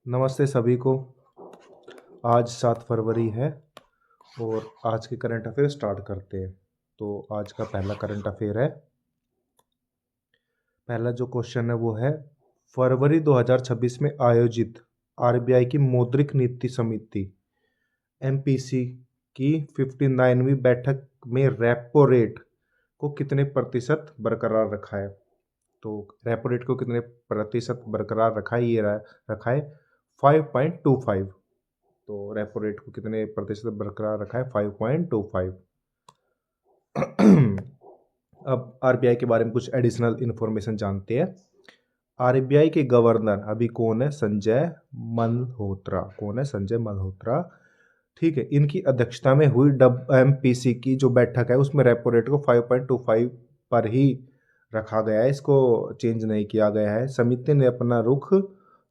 नमस्ते सभी को। आज 7 फरवरी है और आज के करंट अफेयर स्टार्ट करते हैं। तो आज का पहला करंट अफेयर है। पहला जो क्वेश्चन है वो है, फरवरी 2026 में आयोजित आरबीआई की मौद्रिक नीति समिति एमपीसी की 59वीं बैठक में रेपो रेट को कितने प्रतिशत बरकरार रखा है। तो रेपो रेट को कितने प्रतिशत बरकरार रखा है, ये रखा है 5.25। तो रेपो रेट को कितने प्रतिशत बरकरार रखा है, 5.25। अब आरबीआई के बारे में कुछ एडिशनल इंफॉर्मेशन जानते हैं। आरबीआई के गवर्नर अभी कौन है? संजय मल्होत्रा। कौन है? संजय मल्होत्रा। ठीक है, इनकी अध्यक्षता में हुई एमपीसी की जो बैठक है उसमें रेपो रेट को 5.25 पर ही रखा गया है, इसको चेंज नहीं किया गया है। समिति ने अपना रुख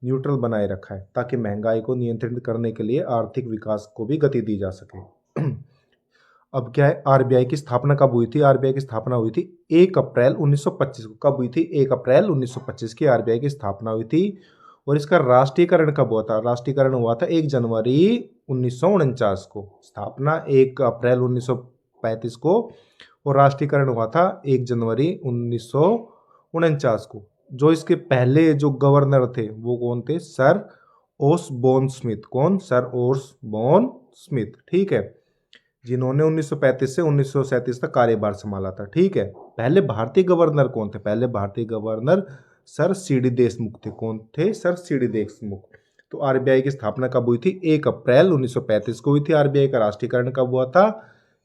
न्यूट्रल बनाए रखा है ताकि महंगाई को नियंत्रित करने के लिए आर्थिक विकास को भी गति दी जा सके। अब क्या है, आरबीआई की स्थापना कब हुई थी? आरबीआई की स्थापना हुई थी 1 अप्रैल 1925 को। कब हुई थी? 1 अप्रैल 1925 की आरबीआई की स्थापना हुई थी। और इसका राष्ट्रीयकरण कब हुआ था? राष्ट्रीयकरण हुआ था 1 जनवरी 1949 को। स्थापना 1 अप्रैल 1935 को और राष्ट्रीयकरण हुआ था 1 जनवरी 1949 को। जो इसके पहले जो गवर्नर थे वो कौन थे? Sir Osborne Smith. कौन? Sir Osborne Smith. ठीक है, जिन्होंने 1935 से 1937 तक कार्यभार संभाला था। ठीक है, पहले भारतीय गवर्नर कौन थे? पहले भारतीय गवर्नर सर सीडी देशमुख थे। कौन थे? Sir CD Deshmukh. तो आरबीआई की स्थापना कब हुई थी? 1 अप्रैल 1935 को हुई थी। आरबीआई का राष्ट्रीयकरण कब हुआ था?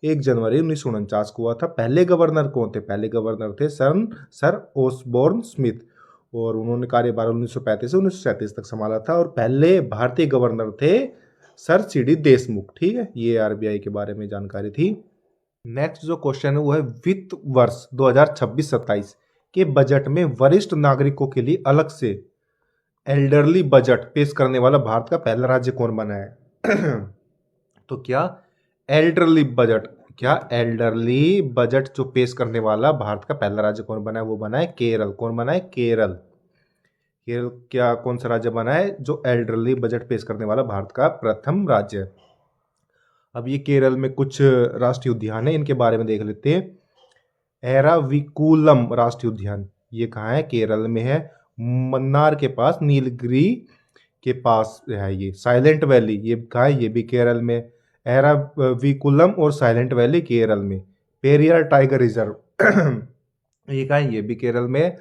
1 जनवरी 1949 को हुआ था। पहले गवर्नर कौन थे? पहले गवर्नर थे सर ओसबोर्न स्मिथ और उन्होंने कार्यभार 1935 से 1937 तक संभाला था। और पहले भारतीय गवर्नर थे सर सीडी देशमुख। ठीक है, ये आरबीआई के बारे में जानकारी थी। नेक्स्ट जो क्वेश्चन है वो है, वित्त वर्ष 2026-27 के बजट में वरिष्ठ नागरिकों के लिए अलग से एल्डरली बजट पेश करने वाला भारत का पहला राज्य कौन बना है? तो क्या एल्डरली बजट, क्या एल्डरली बजट जो पेश करने वाला भारत का पहला राज्य कौन बना है? वो बना है केरल। कौन बना है? केरल। केरल क्या कौन सा राज्य बना है जो एल्डरली बजट पेश करने वाला भारत का प्रथम राज्य है? अब ये केरल में कुछ राष्ट्रीय उद्यान है, इनके बारे में देख लेते हैं। एराविकुलम राष्ट्रीय उद्यान, ये कहाँ है? केरल में है, मन्नार के पास, नीलगिरी के पास है। ये साइलेंट वैली, ये कहाँ है? ये भी केरल में। एराविकुलम और साइलेंट वैली केरल में। पेरियार टाइगर रिजर्व ये कहाँ है? ये भी केरल में।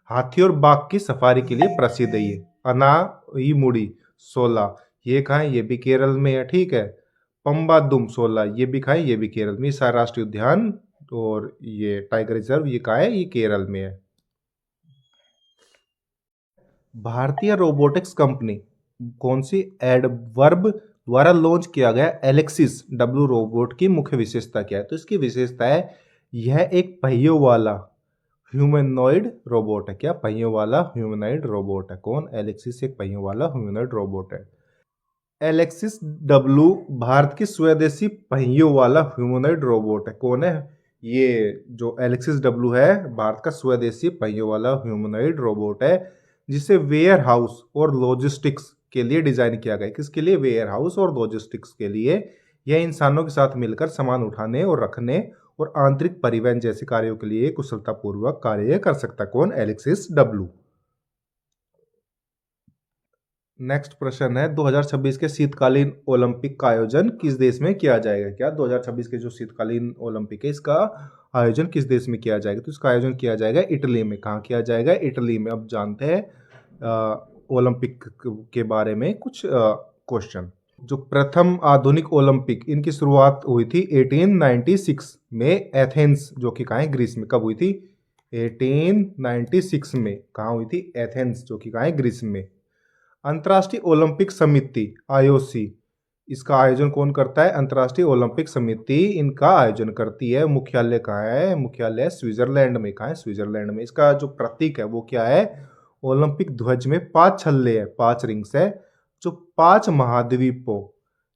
हाथी और बाघ की सफारी के लिए प्रसिद्ध है ये। अनाईमुड़ी 16, ये कहाँ है? ये भी केरल में है। ठीक है, पंबादुम 16, ये भी कहाँ है? ये भी केरल में। सारा राष्ट्रीय उद्यान और ये टाइगर रिजर्व ये कहाँ है? ये केरल में है। भारतीय रोबोटिक्स कंपनी कौन सी एडवर्ब द्वारा लॉन्च किया गया एलेक्सिस डब्ल्यू रोबोट की मुख्य विशेषता क्या है? तो इसकी विशेषता है यह एक पहियों वाला ह्यूमनॉइड रोबोट है। क्या? पहियों वाला ह्यूमनॉइड रोबोट है। कौन? एलेक्सिस एक पहियों वाला ह्यूमनॉइड रोबोट है। एलेक्सिस डब्ल्यू भारत की स्वदेशी पहियों वाला ह्यूमनॉइड रोबोट है। कौन है? ये जो एलेक्सिस डब्ल्यू है भारत का स्वदेशी पहियों वाला ह्यूमनॉइड रोबोट है, जिसे वेयर हाउस और लॉजिस्टिक्स के लिए डिजाइन किया गया है। किसके लिए? वेयर हाउस और लॉजिस्टिक्स के लिए। यह इंसानों के साथ मिलकर सामान उठाने और रखने और आंतरिक परिवहन जैसे कार्यों के लिए कुशलतापूर्वक कार्य कर सकता है। कौन? Alexis W. नेक्स्ट प्रश्न है, 2026 के शीतकालीन ओलंपिक का आयोजन किस देश में किया जाएगा? क्या 2026 के जो शीतकालीन ओलंपिक है इसका आयोजन किस देश में किया जाएगा? तो इसका आयोजन किया जाएगा इटली में। कहाँ किया जाएगा? इटली में। अब जानते हैं ओलंपिक के बारे में कुछ क्वेश्चन। जो प्रथम आधुनिक ओलंपिक, इनकी शुरुआत हुई थी 1896 में एथेंस, जो कि कहाँ है? ग्रीस में। कब हुई थी? 1896 में। कहाँ हुई थी? एथेंस, जो कि कहाँ है? ग्रीस में। अंतर्राष्ट्रीय ओलंपिक समिति आईओसी, इसका आयोजन कौन करता है? अंतर्राष्ट्रीय ओलंपिक समिति इनका आयोजन करती है। मुख्यालय कहाँ है? मुख्यालय स्विट्जरलैंड में। कहाँ है? स्विट्जरलैंड में। इसका जो प्रतीक है वो क्या है? ओलंपिक ध्वज में 5 छल्ले है, 5 रिंग्स है, जो 5 महाद्वीपों,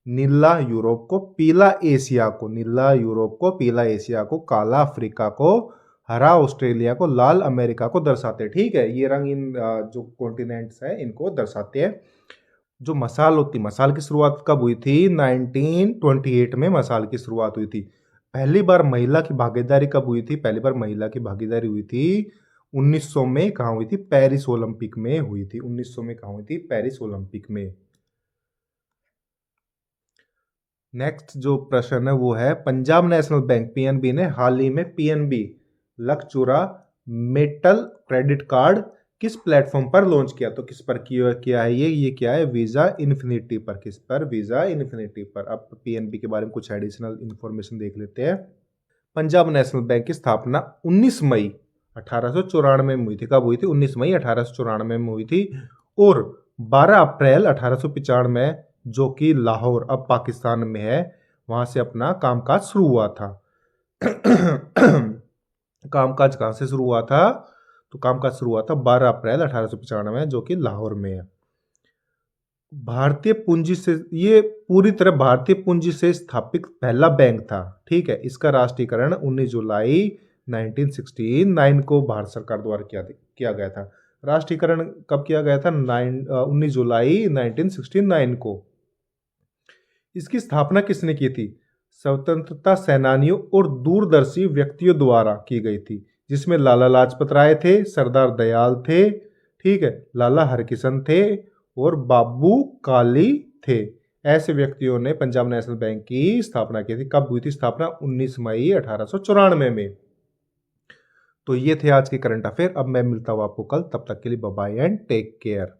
नीला यूरोप को, पीला एशिया को, नीला यूरोप को, पीला एशिया को, काला अफ्रीका को, हरा ऑस्ट्रेलिया को, लाल अमेरिका को दर्शाते हैं। ठीक है, ये रंग इन जो कॉन्टिनेंट्स है इनको दर्शाते हैं। जो मसाल होती, मसाल की शुरुआत कब हुई थी? 1928 में मसाल की शुरुआत हुई थी। पहली बार महिला की भागीदारी कब हुई थी? पहली बार महिला की भागीदारी हुई थी 1900 में। कहाँ हुई थी? पेरिस ओलंपिक में हुई थी। 1900 में कहाँ हुई थी? पेरिस ओलंपिक में। नेक्स्ट जो प्रश्न है वो है, पंजाब नेशनल बैंक पीएनबी ने हाल ही में पीएनबी लखचूरा मेटल क्रेडिट कार्ड किस प्लेटफॉर्म पर लॉन्च किया? तो किस पर किया है ये क्या है? वीजा इन्फिनिटी पर। किस पर? वीजा इन्फिनिटी पर। अब पीएनबी के बारे में कुछ एडिशनल इंफॉर्मेशन देख लेते हैं। पंजाब नेशनल बैंक की स्थापना 19 मई 1894 में हुई थी। कब हुई थी? 19 मई 1894 में हुई थी। और 12 अप्रैल 1895 में, जो कि लाहौर अब पाकिस्तान में है, वहां से अपना कामकाज शुरू हुआ था। कामकाज कहां से शुरू हुआ था? तो कामकाज शुरू हुआ था 12 अप्रैल 1895 में, जो कि लाहौर में है। भारतीय पूंजी से, ये पूरी तरह भारतीय पूंजी से स्थापित पहला बैंक था। ठीक है। इसका राष्ट्रीयकरण 19 जुलाई 1969 को भारत सरकार द्वारा किया गया था। राष्ट्रीयकरण कब किया गया था? 19 जुलाई 1969 को। इसकी स्थापना किसने की थी? स्वतंत्रता सेनानियों और दूरदर्शी व्यक्तियों द्वारा की गई थी, जिसमें लाला लाजपत राय थे, सरदार दयाल थे, ठीक है, लाला हरकिशन थे और बाबू काली थे। ऐसे व्यक्तियों ने पंजाब नेशनल बैंक की स्थापना की थी। कब हुई थी स्थापना? 19 मई 1894 में। तो ये थे आज के करंट अफेयर। अब मैं मिलता हूं आपको कल, तब तक के लिए bye bye and take care.